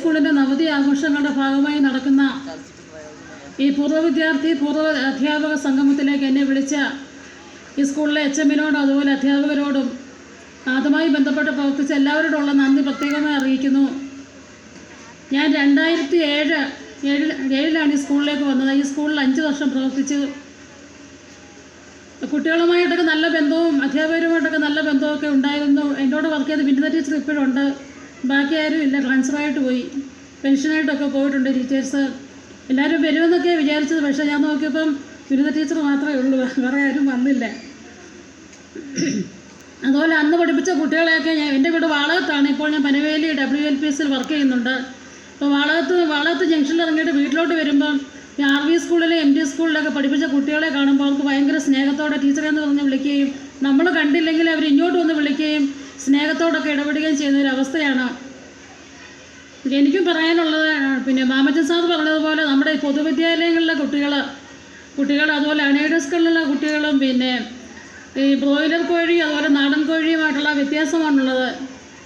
സ്കൂളിൻ്റെ നവതി ആഘോഷങ്ങളുടെ ഭാഗമായി നടക്കുന്ന ഈ പൂർവ്വ അധ്യാപക സംഗമത്തിലേക്ക് എന്നെ വിളിച്ച ഈ സ്കൂളിലെ എച്ച്എമ്മിനോടും അതുപോലെ അധ്യാപകരോടും അതുമായി ബന്ധപ്പെട്ട് പ്രവർത്തിച്ച എല്ലാവരോടുള്ള നന്ദി പ്രത്യേകമായി അറിയിക്കുന്നു. ഞാൻ 2007 ഈ സ്കൂളിലേക്ക് വന്നത്. ഈ സ്കൂളിൽ 5 വർഷം പ്രവർത്തിച്ചു. കുട്ടികളുമായിട്ടൊക്കെ നല്ല ബന്ധവും അധ്യാപകരുമായിട്ടൊക്കെ നല്ല ബന്ധമൊക്കെ ഉണ്ടായിരുന്നു. എന്നോട് വർക്ക് ചെയ്ത ബിന്ദുത ടീച്ചർ ഇപ്പോഴുണ്ട്. ബാക്കി ആരും ഇല്ല, ട്രാൻസ്ഫറായിട്ട് പോയി, പെൻഷനായിട്ടൊക്കെ പോയിട്ടുണ്ട് ടീച്ചേഴ്സ്. എല്ലാവരും വരുമെന്നൊക്കെ വിചാരിച്ചത്. പക്ഷേ ഞാൻ നോക്കിയപ്പം ബിന്ദുത ടീച്ചർ മാത്രമേ ഉള്ളൂ, വേറെ ആരും വന്നില്ല. അതുപോലെ അന്ന് പഠിപ്പിച്ച കുട്ടികളെയൊക്കെ എൻ്റെ വീട് വാളകത്താണ്. ഇപ്പോൾ ഞാൻ പനവേലി WLPSൽ വർക്ക് ചെയ്യുന്നുണ്ട്. അപ്പോൾ വാളകത്ത് ജംഗ്ഷനിൽ ഇറങ്ങിയിട്ട് വീട്ടിലോട്ട് വരുമ്പം ഈ RV സ്കൂളിലെ MD സ്കൂളിലൊക്കെ പഠിപ്പിച്ച കുട്ടികളെ കാണുമ്പോൾ അവർക്ക് ഭയങ്കര സ്നേഹത്തോടെ ടീച്ചറെന്ന് പറഞ്ഞ് വിളിക്കുകയും നമ്മൾ കണ്ടില്ലെങ്കിൽ അവർ ഇങ്ങോട്ട് വന്ന് വിളിക്കുകയും സ്നേഹത്തോടൊക്കെ ഇടപെടുകയും ചെയ്യുന്ന ഒരു അവസ്ഥയാണ് എനിക്കും പറയാനുള്ളത്. പിന്നെ മാമച്ചൻ സാർ പറഞ്ഞതുപോലെ നമ്മുടെ ഈ പൊതുവിദ്യാലയങ്ങളിലെ കുട്ടികൾ അതുപോലെ അൺഎയ്ഡഡ് സ്കൂളിലുള്ള കുട്ടികളും പിന്നെ ഈ ബ്രോയിലർ കോഴി അതുപോലെ നാടൻ കോഴിയുമായിട്ടുള്ള വ്യത്യാസമാണുള്ളത്.